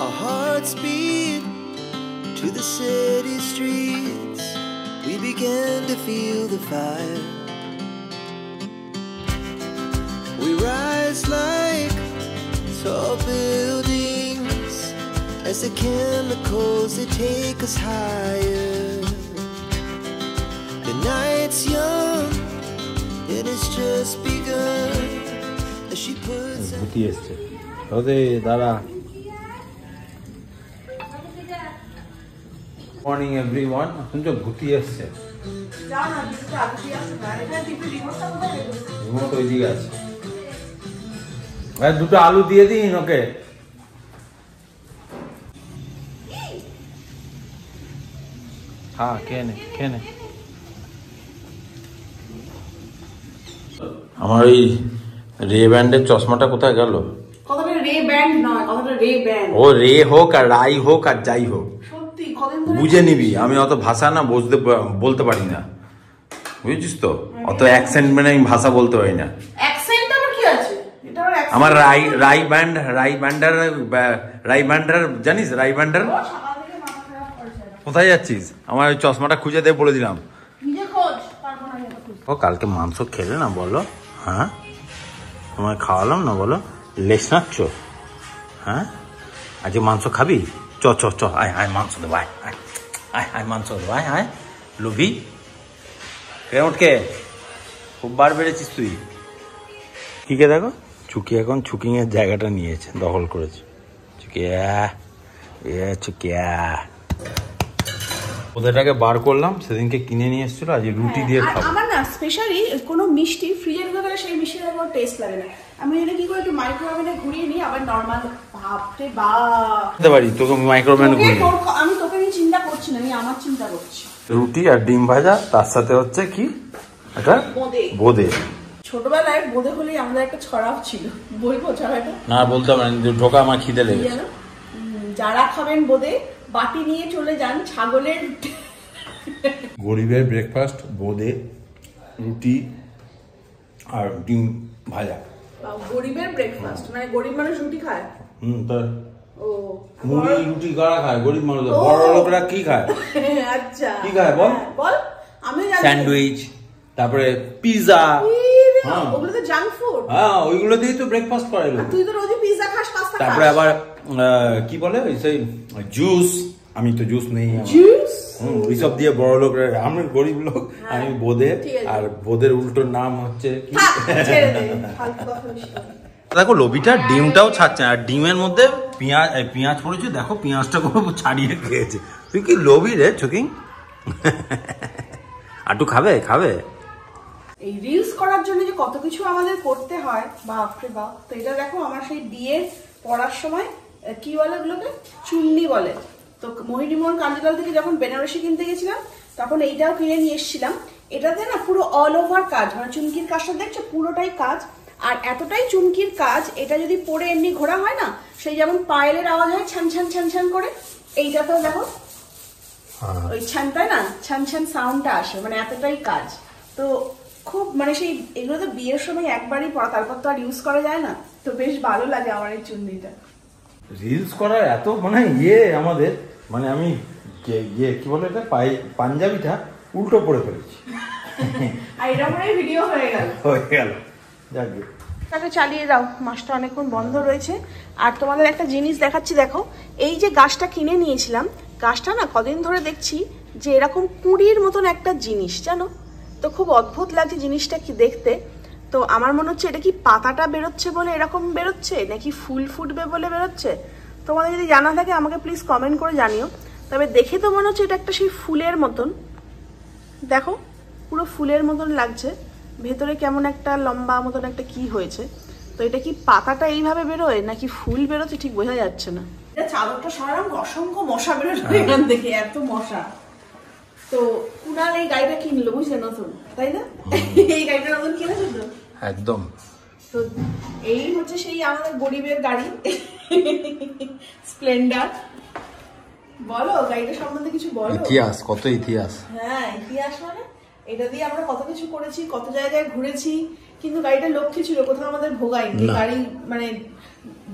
Our hearts beat to the city streets. We began to feel the fire. We rise like tall buildings as the chemicals they take us higher. The night's young and it's just begun as she puts ভূতি এসছে ওদে দাঁড়া morning everyone শুনছো ভূতি এসছে remote ওই দিকে আছে দুটো আলু দিয়ে দিন ওকে হ্যাঁ খেয়ে নে আমার এই রে ব্যান্ডের চশমাটা কোথায় গেল কথাটা রে ব্যান্ড নয় কথাটা রে ব্যান্ড ও রে হোক আর রাই হোক আর যাই হোক সত্যি বুঝে নিবি আমি অত ভাষা না বলতে পারি না বুঝছিস তো অত অ্যাকসেন্ট মানে আমি ভাষা বলতে পারি না অ্যাকসেন্ট আবার কি আছে এটা আমার রাই ব্যান্ডার জানিস রাই ব্যান্ডার কোথায় যাচ্ছিস আমার ওই চশমাটা খুঁজে দিয়ে বলে দিলাম ও কালকে মাংস খেলে না বলো হ্যাঁ তোমায় খাওয়ালাম না বলো লেস নাচ্ছ হ্যাঁ আজকে মাংস খাবি চ আয় আয় মাংস দেবো আয় আয় আয় মাংস দেবো আয় আয় লুবি উঠকে খুব বার বেড়েছিস তুই কিকে দেখো চুকি এখন চুকিং এর জায়গাটা নিয়েছে দখল করেছে চুকিয়া ওদেরটাকে বার করলাম সেদিনকে কিনে নিয়ে এসেছিল আজ রুটি দিয়ে খাবো আমার না স্পেশালি কোনো মিষ্টি ফ্রিজের ভিতরে সেই মিষ্টির কোনো টেস্ট লাগে না আমি এটা কি করে একটু মাইক্রোওভেনে ঘুরিয়ে নিই আবার নরমাল ভাবতে বাতে পারি তোকে মাইক্রোওভেনে ঘুরিয়ে আমি তোকে নিয়ে চিন্তা করছি না আমি আমার চিন্তা করছি রুটি আর ডিম ভাজা তার সাথে হচ্ছে কি এটা বোঁদে ছোটবেলায় বোঁদে হলেই আমাদের একটা ছড়াও ছিল বলবো ছড়াটা না বলতে পারি ঢোকা আমার খিদে লেগেছে যারা খাবেন বোঁদে বাটি নিয়ে চলে যান ছাগলের গরিবের ব্রেকফাস্ট বোঁদে রুটি আর ডিম ভাজা গরিবের ব্রেকফাস্ট মানে গরিব মানুষ রুটি খায় তার মুড়ি রুটি কারা খায় গরিব মানুষ বড় লোকরা কি খায় আচ্ছা কি খায় বল আমি স্যান্ডউইচ তারপরে পিৎজা ওগুলো তো জাঙ্ক ফুড হ্যাঁ ওইগুলো দিয়েই তো ব্রেকফাস্ট করে তুই তো রোজই পিৎজা খাস পাস্তা খাস তারপরে আবার কি বলে ওই সেই জুস আমি তো জুস নেই জুস ওইসব দিয়ে বড় লোকরা আমি গরিব লোক আমি বোঁদে আর বোঁদের উল্টো নাম হচ্ছে কি দেখো লবিটা ডিমটাও ছাড়ছে আর ডিমের মধ্যে পেঁয়াজ পড়েছে দেখো পেঁয়াজটা কোনো ছাড়িয়ে খেয়েছে তুই কি লবি রে চুকিং আটু খাবে এই রিলস করার জন্য যে কত কিছু আমাদের করতে হয় বাপরে বাপ তো এটা দেখো আমার সেই বিয়ে পড়ার সময় কি বলে ওগুলোকে চুন্নি বলে তো মোহিনীমোহন কাঞ্জিলাল থেকে যখন বেনারসি কিনতে গেছিলাম তখন এইটাও কিনে নিয়ে এসেছিলাম এটাতে না পুরো অল ওভার কাজ মানে চুমকির কাজটা দেখছো পুরোটাই কাজ আর এতটাই চুমকির কাজ এটা যদি পরে এমনি ঘোরা হয় না সেই যেমন পায়েলের আওয়াজ হয় ছান ছান ছান ছান করে এইটাতেও দেখো ওই ছানটায় না ছান ছান সাউন্ডটা আসে মানে এতটাই কাজ তো খুব মানে সেই এগুলো তো বিয়ের সময় একবারই পরা তারপর তো আর ইউজ করা যায় না তো বেশ ভালো লাগে আমার এই চুন্নিটা রিলস করার এত মানে আমাদের মানে আমি কি বলে এটা পাঞ্জাবিটা উল্টো পরে ফেলেছি আর এটা মনে ভিডিও হয়ে গেল যাকে তাকে চালিয়ে যাও মাসটা অনেকক্ষণ বন্ধ রয়েছে আর তোমাদের একটা জিনিস দেখাচ্ছি দেখো এই যে গাছটা কিনে নিয়েছিলাম গাছটা না কদিন ধরে দেখছি যে এরকম কুঁড়ির মতন একটা জিনিস জানো তো খুব অদ্ভুত লাগছে জিনিসটা কি দেখতে তো আমার মনে হচ্ছে এটা কি পাতাটা বেরোচ্ছে বলে এরকম বেরোচ্ছে নাকি ফুল ফুটবে বলে বেরোচ্ছে তোমাদের যদি জানা থাকে আমাকে প্লিজ কমেন্ট করে জানিও তবে দেখে তো মনে হচ্ছে এটা একটা সেই ফুলের মতন দেখো পুরো ফুলের মতন লাগছে ভেতরে কেমন একটা লম্বা মতন একটা কি হয়েছে তো এটা কি পাতাটা এইভাবে বেরোয় নাকি ফুল বেরোচ্ছে ঠিক বোঝা যাচ্ছে না এটা চাদরটা সরালাম অসংখ্য মশা বেরোলো এখান থেকে এত মশা তো কুনাল এই গাড়িটা কিনলো বুঝলে নতুন তাই না এই গাড়িটা নতুন কিনেছে তো একদম তো এই হচ্ছে সেই আমাদের গরিবের গাড়ি স্প্লেন্ডার বলো গাড়িটা সম্বন্ধে কিছু বলো ইতিহাস কত ইতিহাস হ্যাঁ ইতিহাস মানে এটা দিয়ে আমরা কত কিছু করেছি কত জায়গায় ঘুরেছি কিন্তু গাড়িটা লক্ষ্যে ছিল কোথাও আমাদের ভোগায়নি গাড়ি মানে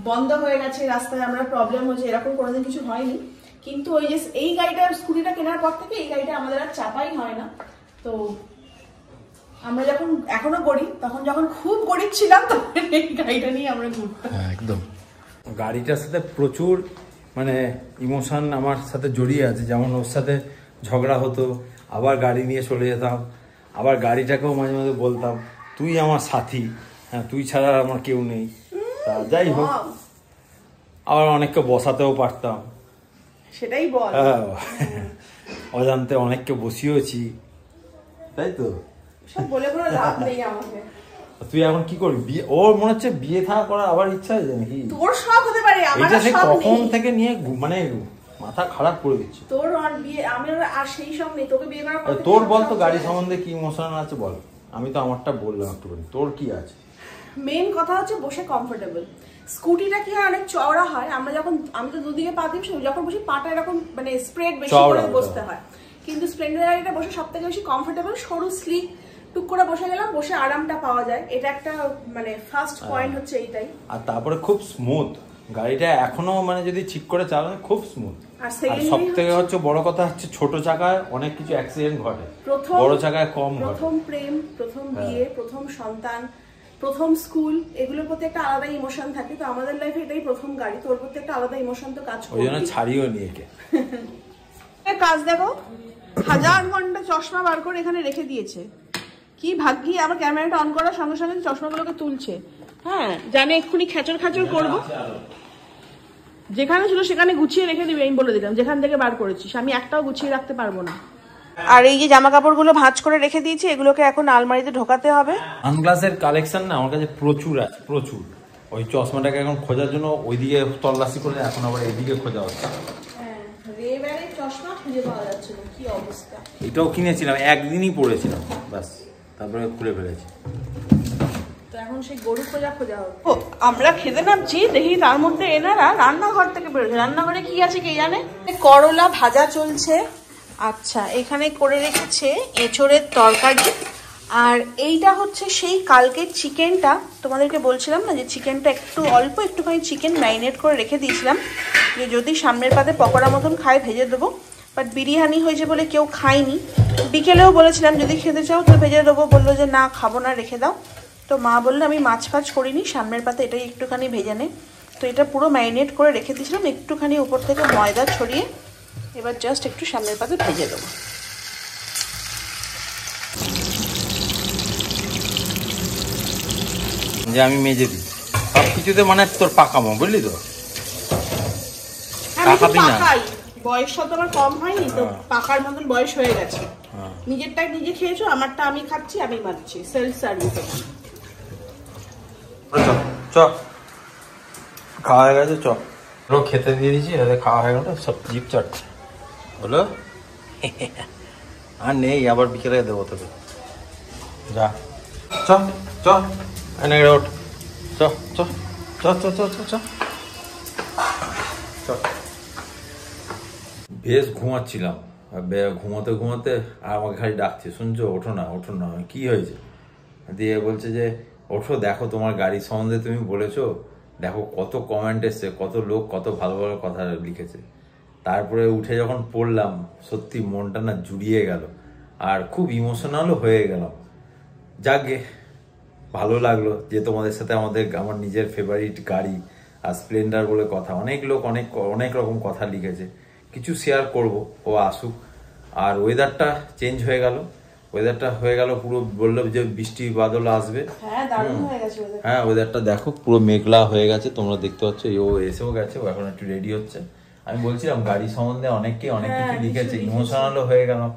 বন্ধ হয়ে গেছে রাস্তায়, আমরা প্রবলেম হচ্ছে, এরকম কোনোদিন কিছু হয়নি। কিন্তু ওই যে এই গাড়িটা স্কুটিটা কেনার পর থেকে এই গাড়িটা আমাদের আর চাপাই হয় না। তো আমরা যখন এখনো গরিব, তখন যখন খুব গরিব ছিলাম তখন এই গাড়িটা নিয়ে আমরা ঘুরতাম। একদম। গাড়িটার সাথে প্রচুর মানে ইমোশন আমার সাথে জড়িয়ে আছে। যেমন ওর সাথে ঝগড়া হতো, আবার গাড়ি নিয়ে চলে যেতাম, আবার গাড়িটাকেও মাঝে মাঝে বলতাম তুই আমার সাথী, হ্যাঁ তুই ছাড়া আমার কেউ নেই। তা যাই হোক, আবার অনেককে বসাতেও পারতাম, সেটাই বল। অজান্তে অনেককে বসিয়েছি, তাই তো। সব বলে কোনো লাভ নেই আমাকে। তুই এখন কি করবি? বিয়ে, ওর মনে হচ্ছে বিয়ে থা করার আবার ইচ্ছা হয়েছে নাকি? তোর শখ হতে পারে, আমার শখ নেই। কখন থেকে নিয়ে মানে মাথা খারাপ করে দিচ্ছে। তোর আর বিয়ে, আমার আর সেই শখ নেই। তোকে বিয়ে করার কথা। তোর বল তো গাড়ি সম্বন্ধে কি ইমোশন আছে বল। আমি তো আমারটা বললাম একটুখানি, তোর কি আছে? মেন কথা হচ্ছে বসে কমফোর্টেবল। স্কুটিটা কি হয় অনেক চওড়া হয়, আমরা যখন, আমি তো দুদিকে পা দিই, যখন বসি পাটা এরকম মানে স্প্রেড বেশি করে বসতে হয়। কিন্তু স্প্লেন্ডার গাড়িটা বসে সব থেকে বেশি কমফোর্টেবল, সরু স্লিক, টুক করে বসে গেলাম, বসে আরামটা পাওয়া যায়। এটা একটা মানে ফার্স্ট পয়েন্ট হচ্ছে এইটাই। আর তারপরে খুব স্মুথ গাড়িটা, এখনো মানে যদি ঠিক করে চালানো খুব স্মুথ। আর সব থেকে হচ্ছে বড় কথা হচ্ছে ছোট চাকায় অনেক কিছু অ্যাক্সিডেন্ট ঘটে, বড় চাকায় কম ঘটে। প্রথম প্রেম, প্রথম বিয়ে, প্রথম সন্তান, প্রথম স্কুল, এগুলোর প্রতি একটা আলাদা ইমোশন থাকে। তো আমাদের লাইফে এটাই প্রথম গাড়ি, তোর প্রতি একটা আলাদা ইমোশন তো কাজ করে। ওই জন্য ছাড়িও নিয়ে কে কাজ দেখো, 1000 ঘন্টা চশমা বার করে এখানে রেখে দিয়েছে। কি ভাগ্যি, আবার ক্যামেরাটা অন করার সঙ্গে সঙ্গে চশমাগুলোকে তুলছে। হ্যাঁ, জানে এক্ষুনি খেচর খাচর করবো। যেখানে ছিল সেখানে গুছিয়ে রেখে দিবি, আমি বলে দিলাম। যেখান থেকে বার করেছিস আমি একটাও গুছিয়ে রাখতে পারবো না। আর এই যে জামা কাপড়গুলো ভাঁজ করে রেখে দিয়েছি, এগুলোকে এখন আলমারিতে ঢোকাতে হবে। সানগ্লাসের কালেকশন না আমার কাছে প্রচুর আছে, প্রচুর। ওই চশমাটাকে এখন খোঁজার জন্য ওইদিকে তল্লাশি করে এখন আবার এইদিকে খোঁজা হচ্ছে। রেবারের চশমা খুঁজে পাওয়া যাচ্ছে না, কি অবস্থা। এটাও কিনেছিলাম, একদিনই পরেছিলাম, ব্যাস তারপরে খুলে ফেলেছি। তো এখন সেই গরু খোঁজা হবে। ও, আমরা খেতে নামছি, দেখি তার মধ্যে এনারা রান্নাঘর থেকে বেরোচ্ছে। রান্নাঘরে কি আছে কে জানে। করলা ভাজা চলছে। আচ্ছা, এখানে করে রেখেছে এঁচোড়ের তরকারি। আর এইটা হচ্ছে সেই কালকের চিকেনটা, তোমাদেরকে বলছিলাম না যে চিকেনটা একটু অল্প একটুখানি চিকেন ম্যারিনেট করে রেখে দিয়েছিলাম, যে যদি সামনের পাতে পকোড়া মতন খায় ভেজে দেবো। বাট বিরিয়ানি হয়েছে বলে কেউ খায়নি। বিকেলেও বলেছিলাম যদি খেতে চাও তো ভেজে দেবো, বললো যে না খাবো না, রেখে দাও। তো মা বললো আমি মাছ ফাছ করিনি, সামনের পাতে এটাই একটুখানি ভেজে নে। তো এটা পুরো ম্যারিনেট করে রেখে দিয়েছিলাম, একটুখানি উপর থেকে ময়দা ছড়িয়ে এবার জাস্ট একটু সামনের পাতে ভেজে দেবো। যে আমি মেজে দিই সব কিছুতে, মানে তোর পাকামো, বুঝলি তো। বয়সটা তো আমার কম হয়নি, তো পাকার মতন বয়স হয়ে গেছে। নিজেরটা নিজে খেয়েছো, আমারটা আমি খাচ্ছি, আমি মারছি, সেলফ সার্ভিস। চ খাওয়া হয়ে গেছে, চ খেতে দিয়ে দিয়েছি, খাওয়া হয়ে গেল, সব জিপ চাটছে বলো। আর নেই, আবার বিকেলে দেবো তোকে। যা চ চ এনে ওঠ, চ চ চ চ চ চ চ। বেশ ঘুমাচ্ছিলাম, ঘুমোতে ঘুমোতে আর আমাকে খালি ডাকছে, শুনছো ওঠো না ওঠো না, কি হয়েছে? দিয়ে বলছে যে ওঠো, দেখো তোমার গাড়ি সম্বন্ধে তুমি বলেছো, দেখো কত কমেন্ট এসছে, কত লোক কত ভালো ভালো কথা লিখেছে। তারপরে উঠে যখন পড়লাম, সত্যি মনটা না জুড়িয়ে গেল, আর খুব ইমোশনালও হয়ে গেলাম। যাকে ভালো লাগলো যে তোমাদের সাথে আমার নিজের ফেভারিট গাড়ি আর স্প্লেন্ডার বলে কথা, অনেক লোক অনেক রকম কথা লিখেছে, কিছু শেয়ার করব, ও আসুক। আর ওয়েদারটা চেঞ্জ হয়ে গেল, পুরো বললো যে বৃষ্টি বাদল আসবে। হ্যাঁ, ওয়েদারটা দেখো পুরো মেঘলা হয়ে গেছে, তোমরা দেখতে পাচ্ছ। ও এসেও গেছে, ও এখন একটু রেডি হচ্ছে। আমি বলছিলাম গাড়ি সম্বন্ধে অনেক কিছু লিখেছে, ইমোশনালও হয়ে গেলাম।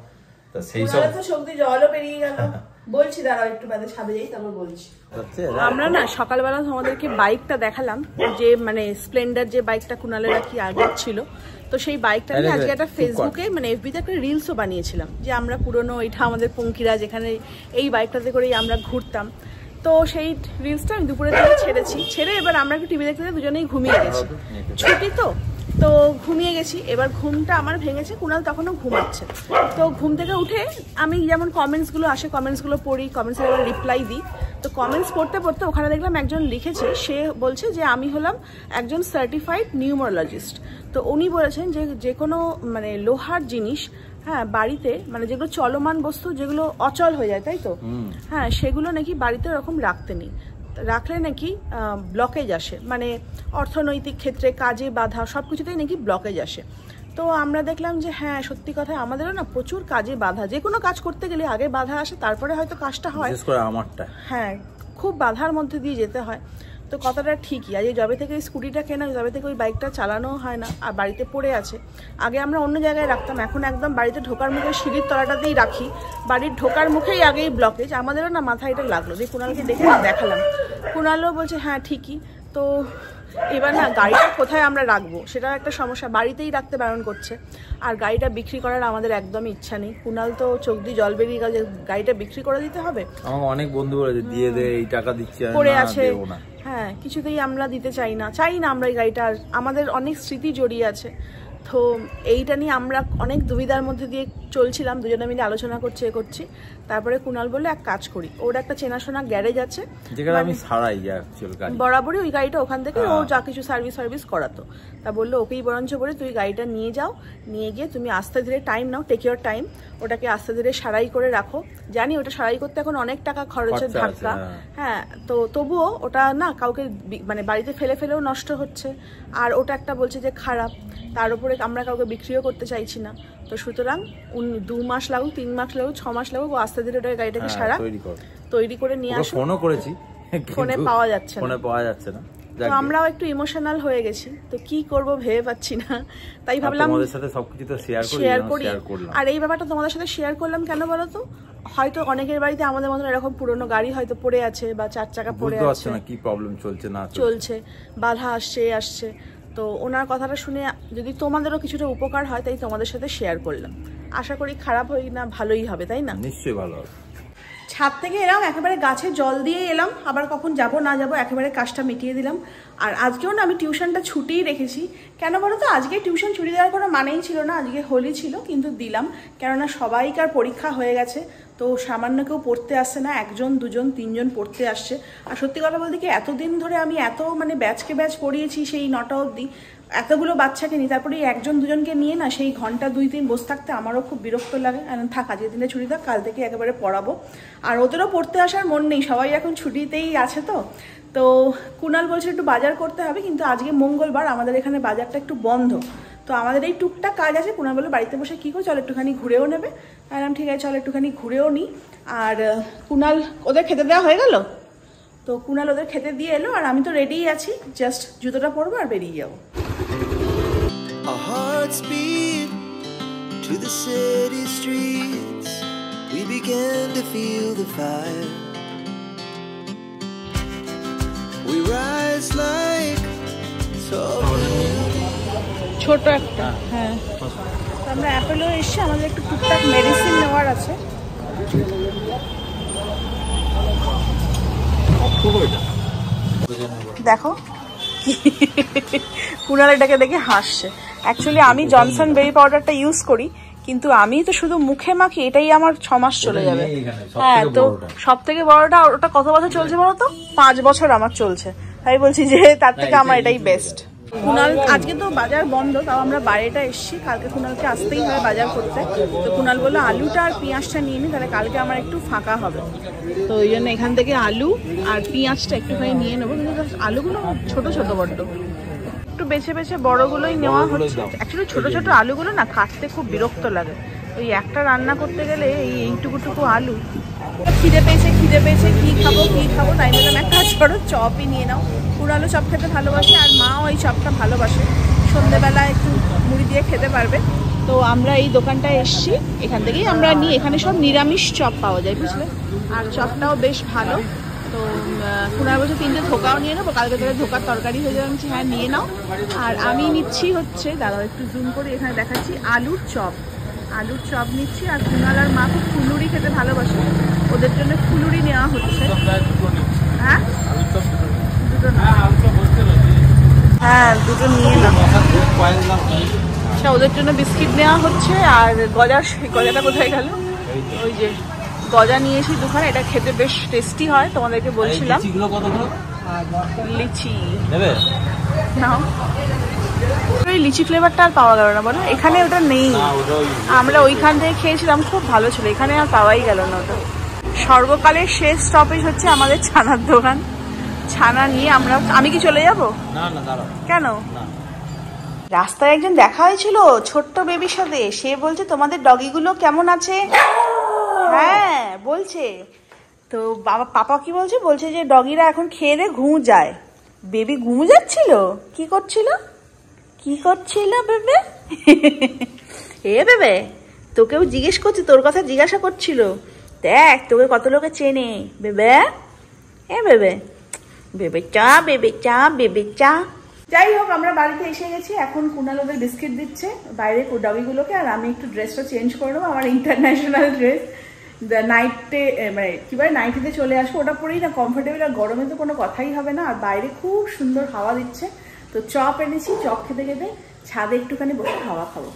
তা সেই সব জলও বেরিয়ে গেল। বলছি দাঁড়াও একটু বাদে ছাদে যাই, তারপর বলছি। আমরা না সকালবেলা আমাদেরকে বাইকটা দেখালাম, যে মানে স্প্লেন্ডার যে বাইকটা কুনালের কি আগে ছিল, তো সেই বাইকটা নিয়ে আজকে একটা ফেসবুকে মানে এফবিতে একটা রিলসও বানিয়েছিলাম, যে আমরা পুরনো এটা আমাদের পঙ্কিরা যেখানে এই বাইকটাতে করেই আমরা ঘুরতাম। তো সেই রিলসটা আমি দুপুরের দিকে ছেড়ে এবার আমরা একটু টিভি দেখতে দুজনেই ঘুমিয়ে গেছি, ছুটি তো ঘুমিয়ে গেছি। এবার ঘুমটা আমার ভেঙেছে, কুনাল তখনও ঘুমাচ্ছে। তো ঘুম থেকে উঠে আমি যেমন কমেন্টসগুলো আসে কমেন্টসগুলো পড়ি, কমেন্টসের রিপ্লাই দিই। তো কমেন্টস পড়তে পড়তে ওখানে দেখলাম একজন লিখেছে, সে বলছে যে আমি হলাম একজন সার্টিফাইড নিউমারোলজিস্ট। তো উনি বলেছেন যে যে কোনো মানে লোহার জিনিস, হ্যাঁ বাড়িতে মানে যেগুলো চলমান বস্তু যেগুলো অচল হয়ে যায়, তাই তো, হ্যাঁ সেগুলো নাকি বাড়িতে ওরকম রাখতে নেই, রাখলে নাকি ব্লকেজ আসে, মানে অর্থনৈতিক ক্ষেত্রে কাজে বাধা সব কিছুতেই নাকি ব্লকেজ আসে। তো আমরা দেখলাম যে হ্যাঁ সত্যি কথা, আমাদেরও না প্রচুর কাজে বাধা, যে কোনো কাজ করতে গেলে আগে বাধা আসে তারপরে হয়তো কাজটা হয়, বিশেষ করে আমারটা, হ্যাঁ খুব বাধার মধ্যে দিয়ে যেতে হয়। তো কথাটা ঠিকই, আজ যবে থেকে স্কুটিটা কেনা, যবে থেকে ওই বাইকটা চালানো হয় না আর বাড়িতে পড়ে আছে। আগে আমরা অন্য জায়গায় রাখতাম, এখন একদম বাড়িতে ঢোকার মুখে সিঁড়ির তলাটাতেই রাখি, বাড়ির ঢোকার মুখেই আগেই ব্লকেজ। আমাদেরও না মাথায় এটা লাগলো, দিয়ে কুণালকে দেখে দেখালাম, কুণালও বলছে হ্যাঁ ঠিকই। তো এবার না গাড়িটা কোথায় আমরা রাখবো সেটা একটা সমস্যা, বাড়িতেই রাখতে বারণ করছে। আর গাড়িটা বিক্রি করার আমাদের একদমই ইচ্ছা নেই। কুণাল তো চোখ দিয়ে জল বেরিয়ে গেল যে গাড়িটা বিক্রি করে দিতে হবে। আমাকে অনেক বন্ধু বলেছে দিয়ে দে, এই টাকা দিচ্ছি পড়ে আছে, হ্যাঁ কিছুতেই আমরা দিতে চাই না আমরা এই গাড়িটা, আমাদের অনেক স্মৃতি জড়িয়ে আছে। তো এইটা নিয়ে আমরা অনেক দুবিধার মধ্যে দিয়ে চলছিলাম, দুজনে মিলে আলোচনা করছি। তারপরে কুণাল বললো এক কাজ করি, ওর একটা চেনাশোনা গ্যারেজ আছে যেখানে আমি সারাই বরাবরই, ওই গাড়িটা ওখান থেকে ও যা কিছু সার্ভিস করাতো। তা বললো ওকেই বরঞ্চ বলে তুই গাড়িটা নিয়ে যাও, নিয়ে গিয়ে তুমি আস্তে ধীরে টাইম নাও, টেক ইউর টাইম, ওটাকে আস্তে ধীরে সারাই করে রাখো। জানি ওটা সারাই করতে এখন অনেক টাকা খরচের ধাক্কা, হ্যাঁ তো তবুও ওটা না কাউকে মানে বাড়িতে ফেলেও নষ্ট হচ্ছে, আর ওটা একটা বলছে যে খারাপ, তার উপরে আমরা কাউকে বিক্রিও করতে চাইছি না। তো সুতরাং 2 মাস লাগুক, 3 মাস লাগুক, 6 মাস লাগুক, আস্তে ধীরে ওটা গাড়িটাকে সারা তৈরি করে নিয়ে আসো। ফোনও করেছি, ফোনে পাওয়া যাচ্ছে না। তো আমরাও একটু ইমোশনাল হয়ে গেছি, তো কি করব ভেবে পাচ্ছি না, তাই ভাবলাম তোমাদের সাথে সবকিছু তো শেয়ার করি। আর এই ব্যাপারটা তোমাদের সাথে শেয়ার করলাম কেন বলো তো, হয়তো অনেকের বাড়িতে আমাদের মতন এরকম পুরনো গাড়ি হয়তো পড়ে আছে বা 4 চাকা পড়ে আছে, কি প্রবলেম চলছে বাধা আসছে। তো ওনার কথাটা শুনে যদি তোমাদেরও কিছুটা উপকার হয় তাই তোমাদের সাথে শেয়ার করলাম। আশা করি খারাপ হই না, ভালোই হবে, তাই না? নিশ্চয়ই ভালো হবে। ছাদ থেকে এলাম, একেবারে গাছে জল দিয়ে এলাম, আবার কখন যাব না যাব একেবারে কাজটা মিটিয়ে দিলাম। আর আজকেও না আমি টিউশনটা ছুটিই রেখেছি। কেন বলো তো, আজকে টিউশন ছুটি দেওয়ার কোনো মানেই ছিল না, আজকে হোলি ছিল কিন্তু দিলাম, কেননা সবাইকার পরীক্ষা হয়ে গেছে। তো সামান্য কেউ পড়তে আসছে না, 1 2 3 পড়তে আসছে। আর সত্যি কথা বলতে কি, এতদিন ধরে আমি এত মানে ব্যাচকে ব্যাচ পড়িয়েছি, সেই 9টা অবধি এতগুলো বাচ্চাকে নিয়ে, তারপরে 1 2 জনকে নিয়ে না সেই ঘন্টা 2 3 বসে থাকতে আমারও খুব বিরক্ত লাগে। থাক আজকে দিনে ছুটি থাক, কাল থেকে একেবারে পড়াবো। আর ওদেরও পড়তে আসার মন নেই, সবাই এখন ছুটিতেই আছে। তো কুণাল বলছে একটু বাজার করতে হবে, কিন্তু আজকে মঙ্গলবার, আমাদের এখানে বাজারটা একটু বন্ধ। তো আমাদের এই টুকটাক কাজ আছে। কুণাল বললো বাড়িতে বসে কী করো, চল একটুখানি ঘুরেও নেবে। আমি ঠিক আছে চল একটুখানি ঘুরেও নিই। আর কুণাল ওদের খেতে দেওয়া হয়ে গেল, তো কুণাল ওদের খেতে দিয়ে এলো, আর আমি তো রেডিই আছি, জাস্ট জুতোটা পরবো আর বেরিয়ে যাবো। Our hearts beat to the city streets. We began to feel the fire. We rise like tall buildings. ছোট একটা, হ্যাঁ আমরা অ্যাপেলো এসে আমাদের একটু টুকটাক মেডিসিন নেওয়ার আছে। দেখো কুণাল এটাকে দেখে হাসছে। অ্যাকচুয়ালি আমি জনসন বেবি পাউডারটা ইউজ করি, কিন্তু আমি তো শুধু মুখে মাখি, এটাই আমার 6 মাস চলে যাবে। হ্যাঁ তো সব থেকে বড়টা, ওটা কত বছর চলছে বলো তো? 5 বছর আমার চলছে। তাই বলছি যে তার থেকে আমার এটাই বেস্ট। কুণাল আজকে তো বাজার বন্ধ, তাও আমরা বাইরেটা এসছি, কালকে কুণালকে আসতেই হবে বাজার করতে। তো কুণাল বললো আলুটা আর পেঁয়াজটা নিয়ে নিই, তাহলে কালকে আমার একটু ফাঁকা হবে। তো ওই জন্য এখান থেকে আলু আর পেঁয়াজটা একটুখানি নিয়ে নেবো, কিন্তু আলুগুলো ছোট ছোট বড্ড, একটু বেছে বেছে বড়গুলোই নেওয়া হচ্ছে। অ্যাকচুয়ালি ছোট ছোট আলুগুলো না কাটতে খুব বিরক্ত লাগে, ওই একটা রান্না করতে গেলে এইটুকু আলু। খিদে পেয়েছে কি খাবো, তাই বললাম এক কাজ করো চপই নিয়ে নাও। কুণালও চপ খেতে ভালোবাসে, আর মাও এই চপটা ভালোবাসে, সন্ধ্যেবেলা একটু মুড়ি দিয়ে খেতে পারবে। তো আমরা এই দোকানটায় এসছি, এখান থেকেই আমরা নিই। এখানে সব নিরামিষ চপ পাওয়া যায়, বুঝলে, আর চপটাও বেশ ভালো। তো কুণাল বলছে 3টে ধোকাও নিয়ে নেবো, কালকে ধরে ধোকার তরকারি হয়ে যাবে। আমি হ্যাঁ নিয়ে নাও। আর আমি নিচ্ছি হচ্ছে, দাঁড়াও একটু জুম করে এখানে দেখাচ্ছি, আলুর চপ নিচ্ছি। আর কুণাল আর মা খুব ফুলুরি খেতে ভালোবাসে, ওদের জন্য ফুলুরি নেওয়া হচ্ছে। হ্যাঁ হ্যাঁ দুটো নিয়ে নাও। আচ্ছা ওদের জন্য বিস্কিট নেওয়া হচ্ছে। আর গজাটা কোথায় গেল? ওই যে গজা নিয়েছি দুখানা, এটা খেতে বেশ টেস্টি হয়, তোমাদেরকে বলছিলাম। লিচি নেবে নাও। ওই লিচি ফ্লেভারটা আর পাওয়া গেল না বলো, এখানে ওটা নেই। আমরা ওইখান থেকে খেয়েছিলাম, খুব ভালো ছিল, এখানে আর পাওয়াই গেল না ওটা। সর্বকালের শেষ স্টপেজ হচ্ছে আমাদের ছানার দোকান। ছানা নিয়ে আমি কি চলে যাব? না না দাঁড়াও। কেন? রাস্তায় একজন দেখা হয়েছিল ছোট্ট বেবির সাথে, সে বলছে তোমাদের ডগিগুলো কেমন আছে। হ্যাঁ বলছে তো। পাপা কি বলছে? বলছে যে ডগিরা এখন খেয়ে দিয়ে ঘুম যায়। বেবি ঘুম যাচ্ছিল? কি করছিল বেবে? এ বেবে, তোকেও জিজ্ঞেস করছে, তোর কথা জিজ্ঞাসা করছিল। দেখ তোকে কত লোকে চেনে বেবে। এ বেবে, বেবে চা। যাই হোক, আমরা বাড়িতে এসে গেছি। এখন কুনাল ওদের বিস্কিট দিচ্ছে বাইরে ডগিগুলোকে, আর আমি একটু ড্রেসটা চেঞ্জ করে নেবো, আমার ইন্টারন্যাশনাল ড্রেস। নাইটে মানে কি বলে, নাইটিতে চলে আসবো, ওটা পরেই না কমফোর্টেবল, আর গরমে তো কোনো কথাই হবে না। আর বাইরে খুব সুন্দর হাওয়া দিচ্ছে, তো চপ এনেছি, চপ খেতে খেতে ছাদে একটুখানি বসে হাওয়া খাবো।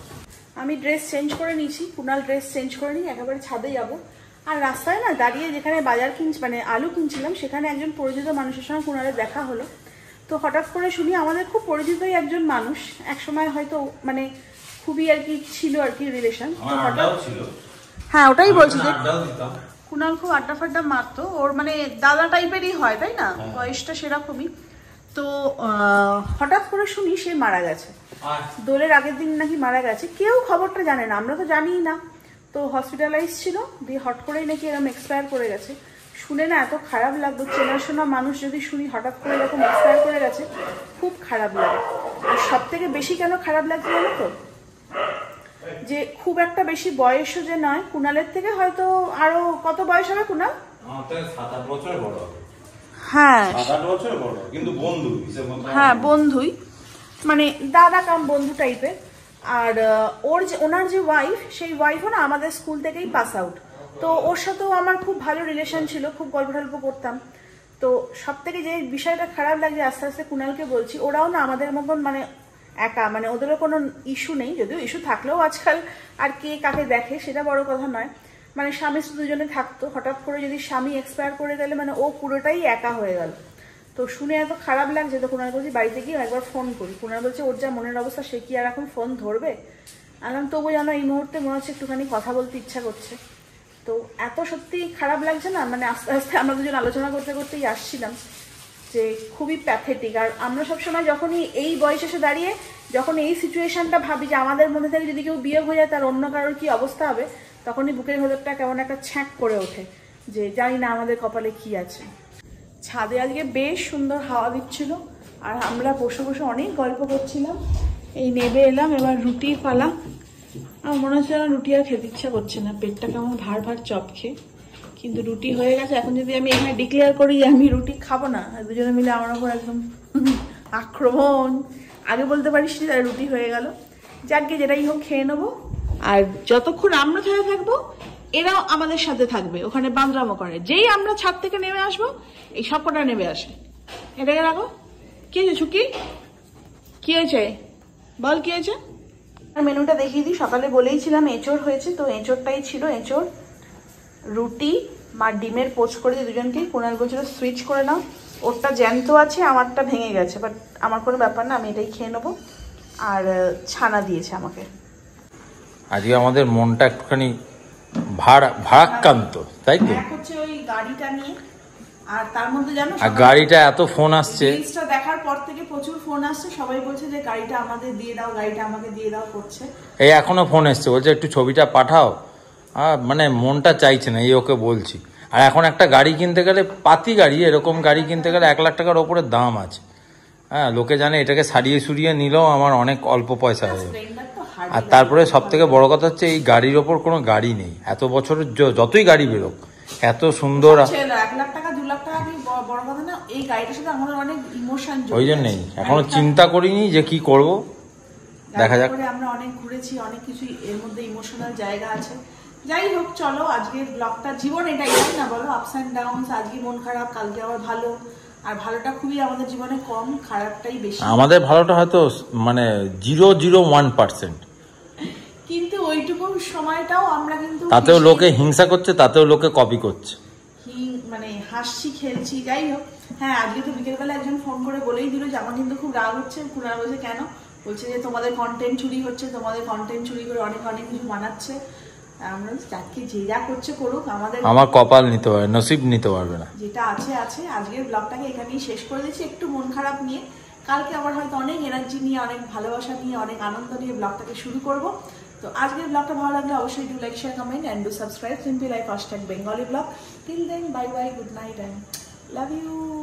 আমি ড্রেস চেঞ্জ করে নিয়েছি, কুনাল ড্রেস চেঞ্জ করে নিই, একেবারে ছাদে যাবো। আর রাস্তায় না দাঁড়িয়ে যেখানে বাজার মানে আলু কিনছিলাম, সেখানে একজন পরিচিত মানুষের সঙ্গে কুনালের দেখা হলো। তো হঠাৎ করে শুনি আমাদের খুব পরিচিতই একজন মানুষ, একসময় হয়তো মানে খুবই আর কি ছিল আর কি রিলেশন। হ্যাঁ ওটাই বলছি যে কুনাল খুব আড্ডা ফাড্ডা মারতো, ওর মানে দাদা টাইপেরই হয় তাই না, বয়সটা সেরকমই। তো হঠাৎ করে শুনি সে মারা গেছে, দোলের আগের দিন নাকি মারা গেছে। কেউ খবরটা জানে না, আমরা তো জানিই না। তো হসপিটালাইজ ছিল, দিয়ে হট করেই নাকি এরকম এক্সপায়ার করে গেছে। শুনে না এত খারাপ লাগতো, চেনাশোনা মানুষ যদি শুনি হঠাৎ করে এরকম এক্সপায়ার করে গেছে, খুব খারাপ লাগে। আর সব থেকে বেশি কেন খারাপ লাগছে জানো তো, যে খুব একটা বেশি বয়সও যে নয়, কুনালের থেকে হয়তো আরো কত বয়স হবে কুনাল? 7-8 বছর বড়। হ্যাঁ 7-8 বছর বড়, কিন্তু বন্ধু হিসেবে। হ্যাঁ বন্ধুই, মানে দাদা কাম বন্ধু টাইপের। আর ওনার যে ওয়াইফ, সেই ওয়াইফও না আমাদের স্কুল থেকেই পাস আউট। তো ওর সাথেও আমার খুব ভালো রিলেশন ছিল, খুব গল্প টল্প করতাম। তো সব থেকে যে বিষয়টা খারাপ লাগছে, আস্তে আস্তে কুনালকে বলছি, ওরাও না আমাদের মতন মানে একা, মানে ওদেরও কোনো ইস্যু নেই, যদিও ইস্যু থাকলেও আজকাল আর কে কাকে দেখে সেটা বড় কথা নয়। মানে স্বামী স্ত্রী দুজনে থাকতো, হঠাৎ করে যদি স্বামী এক্সপায়ার করে গেলে মানে ও পুরোটাই একা হয়ে গেল। তো শুনে এত খারাপ লাগছে, তো কুনাল বলছি বাড়িতে গিয়ে একবার ফোন করি। কুনাল বলছে ওর যা মনের অবস্থা, সে কি আর এখন ফোন ধরবে? আনলাম তবু জানো এই মুহূর্তে মনে হচ্ছে একটুখানি কথা বলতে ইচ্ছা করছে। তো এত সত্যি খারাপ লাগছে না, মানে আস্তে আস্তে আমরা দুজন আলোচনা করতে করতেই আসছিলাম যে খুবই প্যাথেটিক। আর আমরা সবসময় যখনই এই বয়সে এসে দাঁড়িয়ে যখন এই সিচুয়েশনটা ভাবি যে আমাদের মধ্যে থেকে যদি কেউ বিয়ে হয়ে যায় তার অন্য কারোর কি অবস্থা হবে, তখনই বুকের ভেতরটা কেমন একটা ছ্যাঁক করে ওঠে, যে জানি না আমাদের কপালে কি আছে। ছাদে আজকে বেশ সুন্দর হাওয়া দিচ্ছিল, আর আমরা বসে বসে অনেক গল্প করছিলাম। এই নেবে এলাম, এবার রুটির পালা। আমার মনে হচ্ছে না রুটি আর খেতে ইচ্ছা করছে না, পেটটা কেমন ভার ভার চপ খেয়ে। কিন্তু রুটি হয়ে গেছে, এখন যদি আমি এখানে ডিক্লেয়ার করি আমি রুটি খাবো না, দুজনে মিলে আমার ওপর একদম আক্রমণ। আগে বলতে পারিস নি, তাই রুটি হয়ে গেল। যাকে যেটাই হোক খেয়ে নেবো। আর যতক্ষণ আমরা ছাদে থাকবো এরাও আমাদের সাথে থাকবে, ওখানে বান্দরামো করে। যেই আমরা ছাদ থেকে নেমে আসবো এই সবকটা নেমে আসে। এটাকে রাখো। কি হয়েছে ছুকি? কি হয়েছে বল, কি হয়েছে? মেনুটা দেখিয়ে দিই। সকালে বলেইছিলাম এঁচড় হয়েছে, তো এঁচড়টাই ছিল। এঁচড়, রুটি, মা ডিমের পোচ করে দিয়ে দুজনকেই। কুনাল বলছিল সুইচ করে নাও, ওরটা জ্যান্ত আছে, আমারটা ভেঙে গেছে, বাট আমার কোনো ব্যাপার না, আমি এটাই খেয়ে নেবো। আর ছানা দিয়েছে আমাকে। আজকে আমাদের মনটা একটুখানি ভারাক্রান্ত, তাই তো? হচ্ছে ওই গাড়িটা নিয়ে, আর তার মধ্যে জানো গাড়িটা এত ফোন আসছে, রিলসটা দেখার পর থেকে প্রচুর ফোন আসছে, সবাই বলছে যে গাড়িটা আমাদের দিয়ে দাও, গাড়িটা আমাকে দিয়ে দাও করছে। এই এখনো ফোন এসছে, বলছে একটু ছবিটা পাঠাও। মানে মনটা চাইছে না, এই ওকে বলছি। আর এখন একটা গাড়ি কিনতে গেলে, পাতি গাড়ি, এরকম গাড়ি কিনতে গেলে 1 লাখ টাকার ওপরে দাম আছে। হ্যাঁ, লোকে জানে এটাকে সারিয়ে সুরিয়ে নিলেও আমার অনেক অল্প পয়সা হয়ে যাবে। আর তারপরে সব থেকে বড় কথা হচ্ছে এই গাড়ির ওপর কোনো গাড়ি নেই। এত বছরের যতই গাড়ি বেরোক, এত সুন্দর 1 লাখ টাকা 2 লাখ টাকা বড় কথা না, এই গাড়িটার সাথে আমাদের অনেক ইমোশন জড়িত। ওই জন্যই এখনো চিন্তা করিনি যে কি করব, দেখা যাক। আমরা অনেক ঘুরেছি, অনেক কিছু এর মধ্যে ইমোশনাল জায়গা আছে। যাই হোক, চলো আজকের ব্লগটা, জীবন এটাই না বলো, আপস অ্যান্ড ডাউনস। আজকে মন খারাপ, কালকে আবার ভালো। আর ভালোটা খুবই আমাদের জীবনে কম, খারাপটাই বেশি। আমাদের ভালোটা হয়তো মানে 0.01%, কিন্তু ওইটুকু সময়টাও আমরা কিন্তু তাতেও লোকে হিংসা করছে, তাতেও লোকে কপি করছে, মানে হাসছি খেলছি। যাই হোক, হ্যাঁ আজকে তো বিকেলবেলা একজন ফোন করে বলেই দিল যে আমার কিন্তু খুব রাগ হচ্ছে। কুনাল বলছে কেন? বলছে যে তোমাদের কন্টেন্ট চুরি হচ্ছে, তোমাদের কন্টেন্ট চুরি করে অনেক অনেক কিছু বানাচ্ছে। আমরা যাকে যে যা করছে করুক, আমার কপাল নিতে পারবে, নসিব নিতে পারবে না। যেটা আছে আছে। আজকের ব্লগটাকে এখানেই শেষ করে দিচ্ছি, একটু মন খারাপ নিয়ে। কালকে আবার হয়তো অনেক এনার্জি নিয়ে, অনেক ভালোবাসা নিয়ে, অনেক আনন্দ নিয়ে ব্লগটাকে শুরু করব। তো আজকের ব্লগটা ভালো লাগলে অবশ্যই do like, share, comment and do subscribe simply life #bengali blog. Till then bye bye, good night and love you.